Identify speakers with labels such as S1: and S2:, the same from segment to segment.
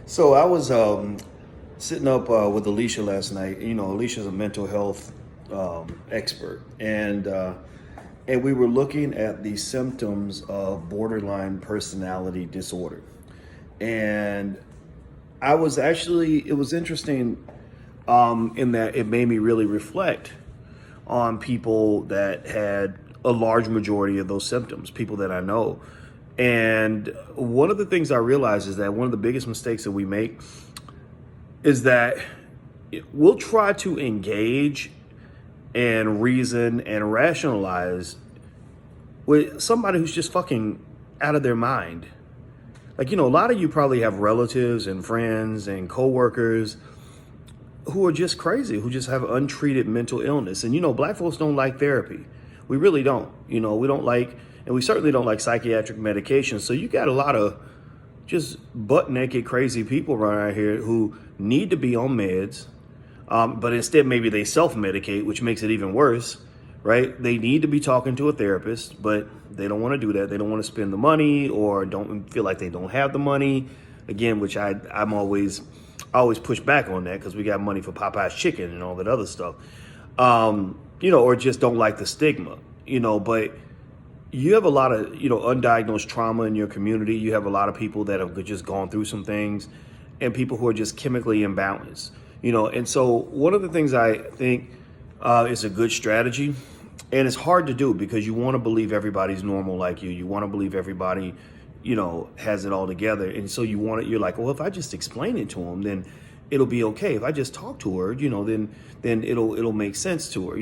S1: So I was sitting up with Alicia last night. You know, Alicia's a mental health expert, and we were looking at the symptoms of borderline personality disorder. And it was interesting in that it made me really reflect on people that had a large majority of those symptoms, people that I know. And one of the things I realized is that one of the biggest mistakes that we make is that we'll try to engage and reason and rationalize with somebody who's just fucking out of their mind. Like, a lot of you probably have relatives and friends and coworkers who are just crazy, who just have untreated mental illness. And, black folks don't like therapy. We really don't. We don't like, and we certainly don't like psychiatric medication. So you got a lot of just butt naked crazy people around here who need to be on meds, but instead maybe they self-medicate, which makes it even worse, right? They need to be talking to a therapist, but they don't want to do that. They don't want to spend the money or don't feel like they don't have the money. Again, which I always push back on that because we got money for Popeye's chicken and all that other stuff, or just don't like the stigma, but you have a lot of, undiagnosed trauma in your community. You have a lot of people that have just gone through some things and people who are just chemically imbalanced, and so one of the things I think is a good strategy, and it's hard to do because you want to believe everybody's normal like you. You want to believe everybody, has it all together. And so you're like, well, if I just explain it to them, then it'll be okay. If I just talk to her, then it'll make sense to her,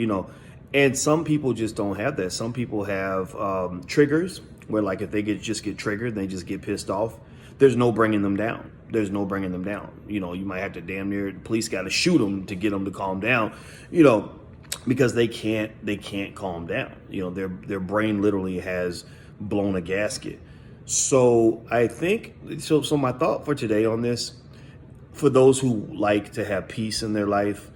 S1: And some people just don't have that. Some people have triggers where, like, if they just get triggered, they just get pissed off. There's no bringing them down. There's no bringing them down. You might have to damn near, the police got to shoot them to get them to calm down, because they can't calm down. Their brain literally has blown a gasket. So I think, so my thought for today on this, for those who like to have peace in their life,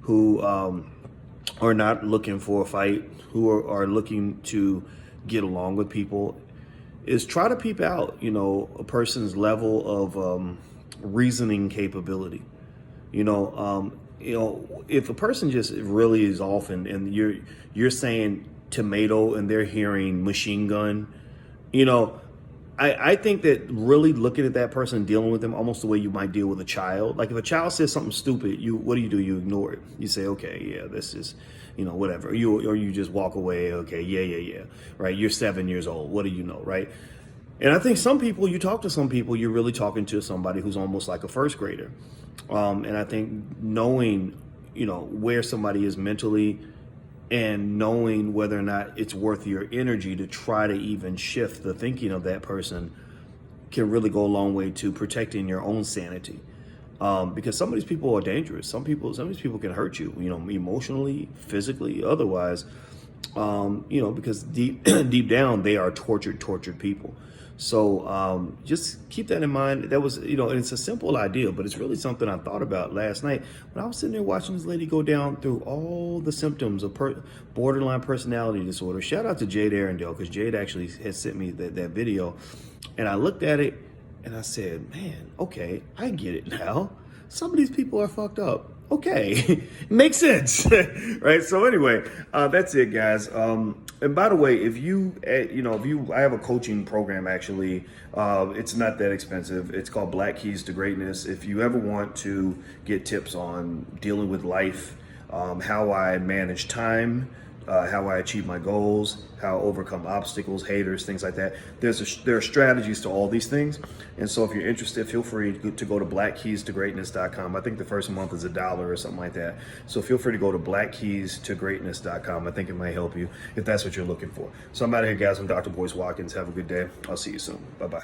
S1: who are not looking for a fight, who are looking to get along with people, is try to peep out, a person's level of reasoning capability. If a person just really is off and you're saying tomato and they're hearing machine gun, I think that really looking at that person, dealing with them almost the way you might deal with a child. Like if a child says something stupid, what do? You ignore it. You say, okay, yeah, this is, whatever. Or you just walk away. Okay, yeah. Right. You're 7 years old. What do you know? Right. And I think you talk to some people, you're really talking to somebody who's almost like a first grader. And I think knowing, where somebody is mentally and knowing whether or not it's worth your energy to try to even shift the thinking of that person can really go a long way to protecting your own sanity. Because some of these people are dangerous. Some of these people can hurt you, emotionally, physically, otherwise, because deep down, they are tortured people. So just keep that in mind. That was, and it's a simple idea, but it's really something I thought about last night when I was sitting there watching this lady go down through all the symptoms of borderline personality disorder. Shout out to Jade Arendelle, because Jade actually had sent me that video, and I looked at it and I said, man, okay, I get it now. Some of these people are fucked up. Okay, makes sense, right? So anyway, that's it, guys. And by the way, if I have a coaching program, actually, it's not that expensive. It's called Black Keys to Greatness. If you ever want to get tips on dealing with life, how I manage time, how I achieve my goals, how I overcome obstacles, haters, things like that. There are strategies to all these things. And so if you're interested, feel free to go to blackkeystogreatness.com. I think the first month is $1 or something like that. So feel free to go to blackkeystogreatness.com. I think it might help you if that's what you're looking for. So I'm out of here, guys. I'm Dr. Boyce Watkins. Have a good day. I'll see you soon. Bye-bye.